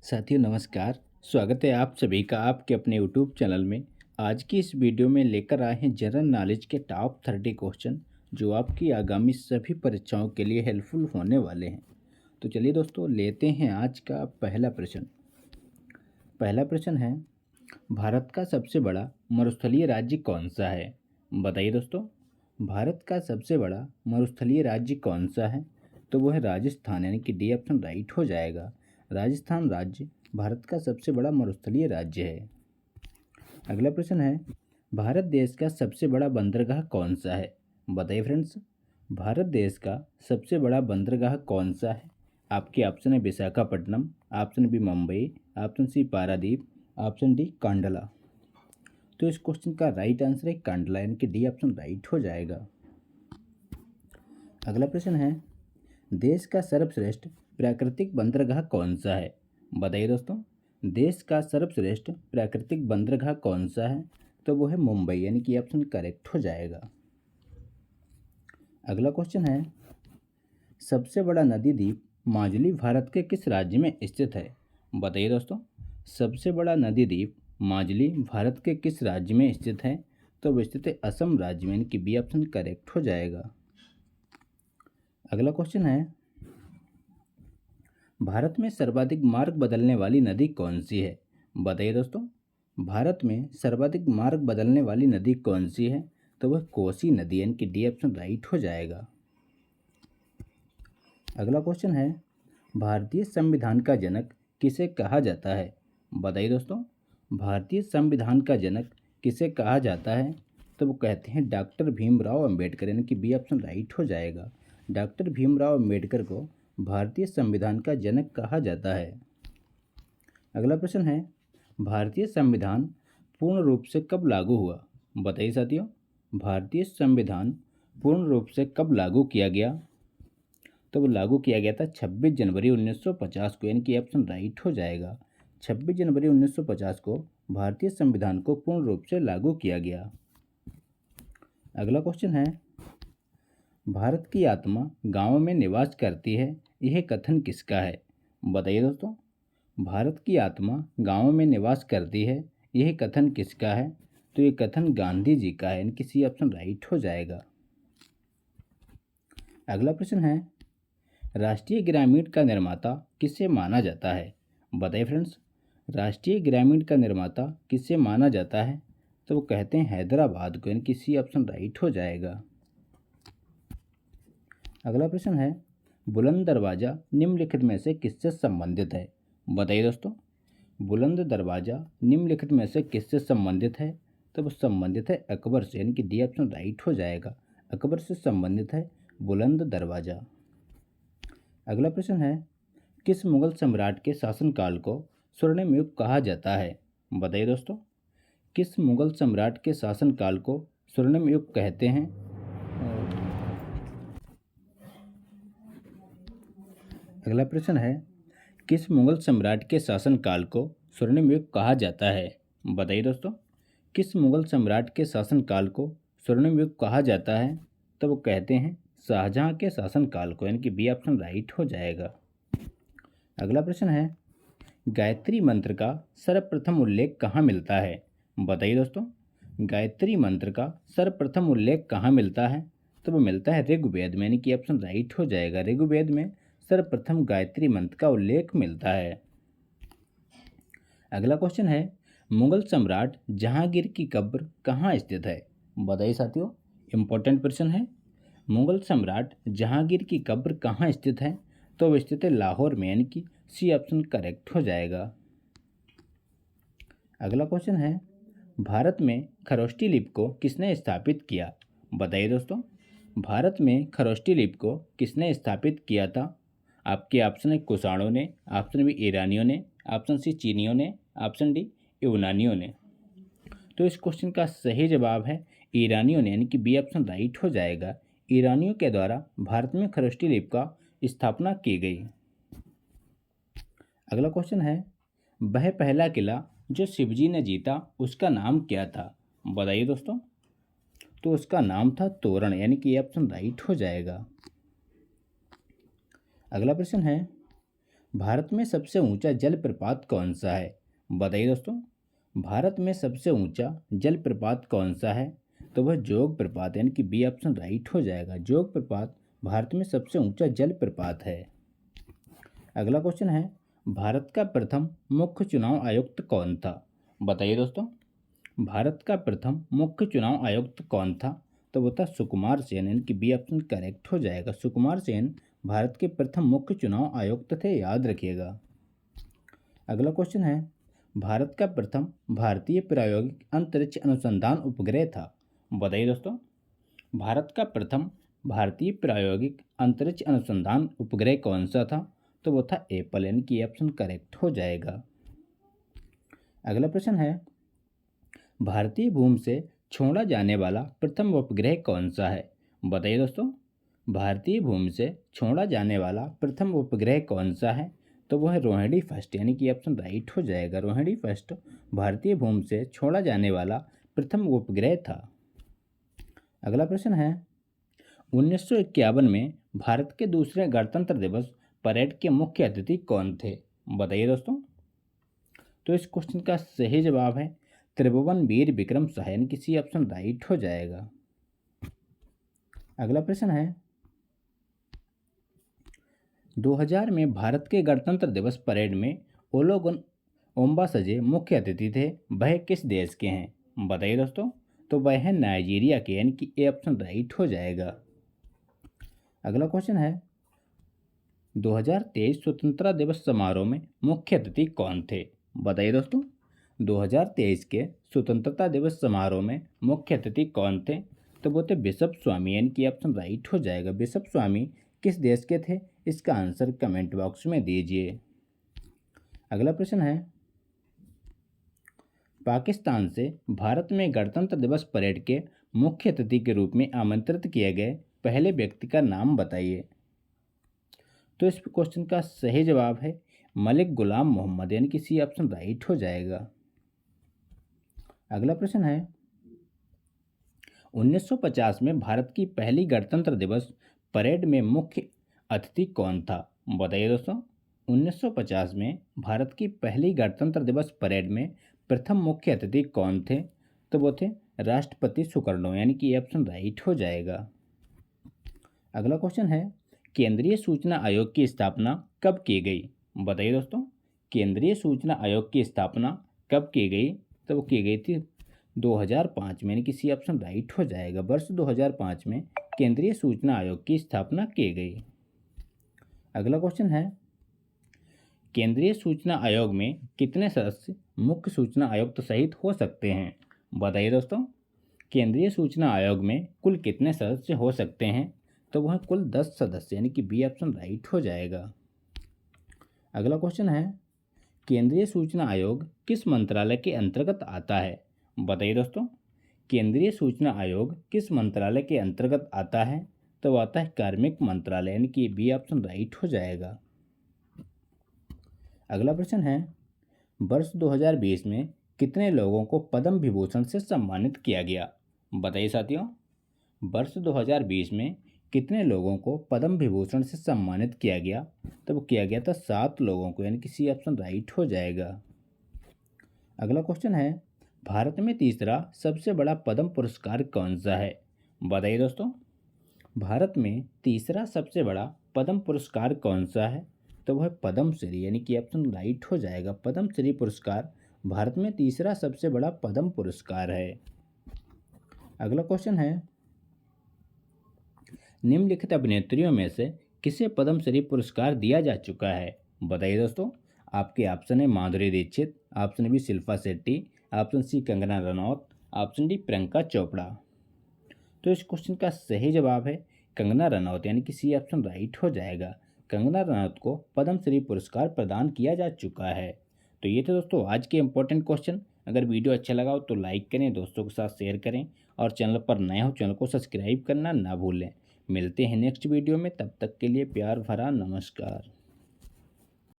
साथियों नमस्कार। स्वागत है आप सभी का आपके अपने यूट्यूब चैनल में। आज की इस वीडियो में लेकर आए हैं जनरल नॉलेज के टॉप 30 क्वेश्चन जो आपकी आगामी सभी परीक्षाओं के लिए हेल्पफुल होने वाले हैं। तो चलिए दोस्तों लेते हैं आज का पहला प्रश्न। पहला प्रश्न है, भारत का सबसे बड़ा मरुस्थलीय राज्य कौन सा है? बताइए दोस्तों, भारत का सबसे बड़ा मरुस्थलीय राज्य कौन सा है? तो वो है राजस्थान, यानी कि डी ऑप्शन राइट हो जाएगा। राजस्थान राज्य भारत का सबसे बड़ा मरुस्थलीय राज्य है। अगला प्रश्न है, भारत देश का सबसे बड़ा बंदरगाह कौन सा है? बताइए फ्रेंड्स, भारत देश का सबसे बड़ा बंदरगाह कौन सा है? आपके ऑप्शन है Visakhapatnam, option B Mumbai, option C Paradip, option D Kandla. तो इस क्वेश्चन का राइट आंसर है कांडला, यानी कि डी ऑप्शन राइट हो जाएगा। अगला प्रश्न है, देश का सर्वश्रेष्ठ प्राकृतिक बंदरगाह कौन सा है? बताइए दोस्तों, देश का सर्वश्रेष्ठ प्राकृतिक बंदरगाह कौन सा है? तो वो है मुंबई, यानी कि ऑप्शन करेक्ट हो जाएगा। अगला क्वेश्चन है, सबसे बड़ा नदी द्वीप माजुली भारत के किस राज्य में स्थित है? बताइए दोस्तों, सबसे बड़ा नदी द्वीप माजुली भारत के किस राज्य में स्थित है? तो वो स्थित है असम राज्य में, यानी कि बी ऑप्शन करेक्ट हो जाएगा। अगला क्वेश्चन है, भारत में सर्वाधिक मार्ग बदलने वाली नदी कौन सी है? बताइए दोस्तों, भारत में सर्वाधिक मार्ग बदलने वाली नदी कौन सी है? तो वह कोसी नदी, यानी कि डी ऑप्शन राइट हो जाएगा। अगला क्वेश्चन है, भारतीय संविधान का जनक किसे कहा जाता है? बताइए दोस्तों, भारतीय संविधान का जनक किसे कहा जाता है? तो वो कहते हैं डॉक्टर भीमराव अंबेडकर, यानी कि बी ऑप्शन राइट हो जाएगा। डॉक्टर भीमराव अंबेडकर को भारतीय संविधान का जनक कहा जाता है। अगला प्रश्न है, भारतीय संविधान पूर्ण रूप से कब लागू हुआ? बताइए साथियों, भारतीय संविधान पूर्ण रूप से कब लागू किया गया? तो वो लागू किया गया था 26 जनवरी 1950 को, यानी कि ऑप्शन राइट हो जाएगा। 26 जनवरी 1950 को भारतीय संविधान को पूर्ण रूप से लागू किया गया। अगला क्वेश्चन है, भारत की आत्मा गाँव में निवास करती है, यह कथन किसका है? बताइए दोस्तों, भारत की आत्मा गाँव में निवास करती है, यह कथन किसका है? तो ये कथन गांधी जी का है, यानी कि सी ऑप्शन राइट हो जाएगा। अगला प्रश्न है, राष्ट्रीय ग्रामीण का निर्माता किसे माना जाता है? बताइए फ्रेंड्स, राष्ट्रीय ग्रामीण का निर्माता किसे माना जाता है? तो वो कहते हैं हैदराबाद को, यानी कि सी ऑप्शन राइट हो जाएगा। अगला प्रश्न है, बुलंद दरवाज़ा निम्नलिखित में से किससे संबंधित है? बताइए दोस्तों, बुलंद दरवाज़ा निम्नलिखित में से किससे संबंधित है? तो वो संबंधित है अकबर से, यानी कि डी ऑप्शन राइट हो जाएगा। अकबर से संबंधित है बुलंद दरवाज़ा। अगला प्रश्न है, किस मुगल सम्राट के शासनकाल को स्वर्णिम युग कहा जाता है? बताइए दोस्तों, किस मुगल सम्राट के शासनकाल को स्वर्णिम युग कहते हैं? अगला प्रश्न है, किस मुगल सम्राट के शासनकाल को स्वर्णिम युग कहा जाता है? बताइए दोस्तों, किस मुगल सम्राट के शासनकाल को स्वर्णिम युग कहा जाता है? तो वो कहते हैं शाहजहां के शासनकाल को, यानी कि बी ऑप्शन राइट हो जाएगा। अगला प्रश्न है, गायत्री मंत्र का सर्वप्रथम उल्लेख कहाँ मिलता है? बताइए दोस्तों, गायत्री मंत्र का सर्वप्रथम उल्लेख कहाँ मिलता है? तो वो मिलता है ऋग्वेद में, यानी कि ऑप्शन राइट हो जाएगा। ऋग्वेद में सर्वप्रथम गायत्री मंत्र का उल्लेख मिलता है। अगला क्वेश्चन है, मुगल सम्राट जहांगीर की कब्र कहाँ स्थित है? बताइए साथियों, इंपॉर्टेंट प्रश्न है। मुगल सम्राट जहांगीर की कब्र कहाँ स्थित है? तो वो स्थित है लाहौर में, यानी कि सी ऑप्शन करेक्ट हो जाएगा। अगला क्वेश्चन है, भारत में खरोष्ठी लिपि को किसने स्थापित किया? बताइए दोस्तों, भारत में खरोष्ठी लिपि को किसने स्थापित किया था? आपके ऑप्शन है कुषाणों ने, ऑप्शन बी ईरानियों ने, ऑप्शन सी चीनियों ने, ऑप्शन डी यूनानियों ने। तो इस क्वेश्चन का सही जवाब है ईरानियों ने, यानी कि बी ऑप्शन राइट हो जाएगा। ईरानियों के द्वारा भारत में खरोष्ठी लिपि का स्थापना की गई। अगला क्वेश्चन है, वह पहला किला जो शिवजी ने जीता उसका नाम क्या था? बताइए दोस्तों, तो उसका नाम था तोरण, यानी कि ऑप्शन राइट हो जाएगा। अगला प्रश्न है, भारत में सबसे ऊंचा जलप्रपात कौन सा है? बताइए दोस्तों, भारत में सबसे ऊंचा जलप्रपात कौन सा है? तो वह जोग प्रपात, यानी कि बी ऑप्शन राइट हो जाएगा। जोग प्रपात भारत में सबसे ऊंचा जलप्रपात है। अगला क्वेश्चन है, भारत का प्रथम मुख्य चुनाव आयुक्त कौन था? बताइए दोस्तों, भारत का प्रथम मुख्य चुनाव आयुक्त कौन था? तो वो था सुकुमार सेन, यानी कि बी ऑप्शन करेक्ट हो जाएगा। सुकुमार सेन भारत के प्रथम मुख्य चुनाव आयुक्त थे, याद रखिएगा। अगला क्वेश्चन है, भारत का प्रथम भारतीय प्रायोगिक अंतरिक्ष अनुसंधान उपग्रह था। बताइए दोस्तों, भारत का प्रथम भारतीय प्रायोगिक अंतरिक्ष अनुसंधान उपग्रह कौन सा था? तो वो था एप्पल, यानी कि ऑप्शन करेक्ट हो जाएगा। अगला प्रश्न है, भारतीय भूमि से छोड़ा जाने वाला प्रथम उपग्रह कौन सा है? बताइए दोस्तों, भारतीय भूमि से छोड़ा जाने वाला प्रथम उपग्रह कौन सा है? तो वह है रोहिणी फर्स्ट, यानी कि ऑप्शन राइट हो जाएगा। रोहिणी फर्स्ट भारतीय भूमि से छोड़ा जाने वाला प्रथम उपग्रह था। अगला प्रश्न है, 1951 में भारत के दूसरे गणतंत्र दिवस परेड के मुख्य अतिथि कौन थे? बताइए दोस्तों, तो इस क्वेश्चन का सही जवाब है त्रिभुवन वीर विक्रम साहा, यानी कि सी ऑप्शन राइट हो जाएगा। अगला प्रश्न है, 2000 में भारत के गणतंत्र दिवस परेड में ओलोगुन ओम्बासजे मुख्य अतिथि थे, वह किस देश के हैं? बताइए दोस्तों, तो वह है नाइजीरिया के, यानी कि ए ऑप्शन राइट हो जाएगा। अगला क्वेश्चन है, 2023 स्वतंत्रता दिवस समारोह में मुख्य अतिथि कौन थे? बताइए दोस्तों, 2023 के स्वतंत्रता दिवस समारोह में मुख्य अतिथि कौन थे? तो वो थे बिशप स्वामी, यानी कि ऑप्शन राइट हो जाएगा। बिशप स्वामी किस देश के थे? इसका आंसर कमेंट बॉक्स में दीजिए। अगला प्रश्न है, पाकिस्तान से भारत में गणतंत्र दिवस परेड के मुख्य अतिथि के रूप में आमंत्रित किए गए पहले व्यक्ति का नाम बताइए। तो इस क्वेश्चन का सही जवाब है मलिक गुलाम मोहम्मद, यानी कि सी ऑप्शन राइट हो जाएगा। अगला प्रश्न है, 1950 में भारत की पहली गणतंत्र दिवस परेड में मुख्य अतिथि कौन था? बताइए दोस्तों, 1950 में भारत की पहली गणतंत्र दिवस परेड में प्रथम मुख्य अतिथि कौन थे? तो वो थे राष्ट्रपति सुकर्णो, यानी कि ऑप्शन राइट हो जाएगा। अगला क्वेश्चन है, केंद्रीय सूचना आयोग की स्थापना कब की गई? बताइए दोस्तों, केंद्रीय सूचना आयोग की स्थापना कब की गई? तो वो की गई थी 2005 में, यानी कि सी ऑप्शन राइट हो जाएगा। वर्ष 2005 में केंद्रीय सूचना आयोग की स्थापना की गई। अगला क्वेश्चन है, केंद्रीय सूचना आयोग में कितने सदस्य मुख्य सूचना आयुक्त सहित हो सकते हैं? बताइए दोस्तों, केंद्रीय सूचना आयोग में कुल कितने सदस्य हो सकते हैं? तो वह कुल 10 सदस्य, यानी कि बी ऑप्शन राइट हो जाएगा। अगला क्वेश्चन है, केंद्रीय सूचना आयोग किस मंत्रालय के अंतर्गत आता है? बताइए दोस्तों, केंद्रीय सूचना आयोग किस मंत्रालय के अंतर्गत आता है? तो आता है कार्मिक मंत्रालय, यानी कि बी ऑप्शन राइट हो जाएगा। अगला प्रश्न है, वर्ष 2020 में कितने लोगों को पद्म विभूषण से सम्मानित किया गया? बताइए साथियों, वर्ष 2020 में कितने लोगों को पद्म विभूषण से सम्मानित किया गया? तो वो किया गया था 7 लोगों को, यानी कि सी ऑप्शन राइट हो जाएगा। अगला क्वेश्चन है, भारत में तीसरा सबसे बड़ा पद्म पुरस्कार कौन सा है? बताइए दोस्तों, भारत में तीसरा सबसे बड़ा पद्म पुरस्कार कौन सा है? तो वह पद्म श्री, यानी कि ऑप्शन राइट हो जाएगा। पद्म श्री पुरस्कार भारत में तीसरा सबसे बड़ा पद्म पुरस्कार है। अगला क्वेश्चन है, निम्नलिखित अभिनेत्रियों में से किसे पद्म श्री पुरस्कार दिया जा चुका है? बताइए दोस्तों, आपके ऑप्शन है Madhuri Dixit, option B Shilpa Shetty, option C Kangana Ranaut, option D Priyanka Chopra. तो इस क्वेश्चन का सही जवाब है कंगना रनौत, यानी कि सी ऑप्शन राइट हो जाएगा। कंगना रनौत को पद्म श्री पुरस्कार प्रदान किया जा चुका है। तो ये थे दोस्तों आज के इंपॉर्टेंट क्वेश्चन। अगर वीडियो अच्छा लगा हो तो लाइक करें, दोस्तों के साथ शेयर करें और चैनल पर नए हो चैनल को सब्सक्राइब करना ना भूलें। मिलते हैं नेक्स्ट वीडियो में, तब तक के लिए प्यार भरा नमस्कार।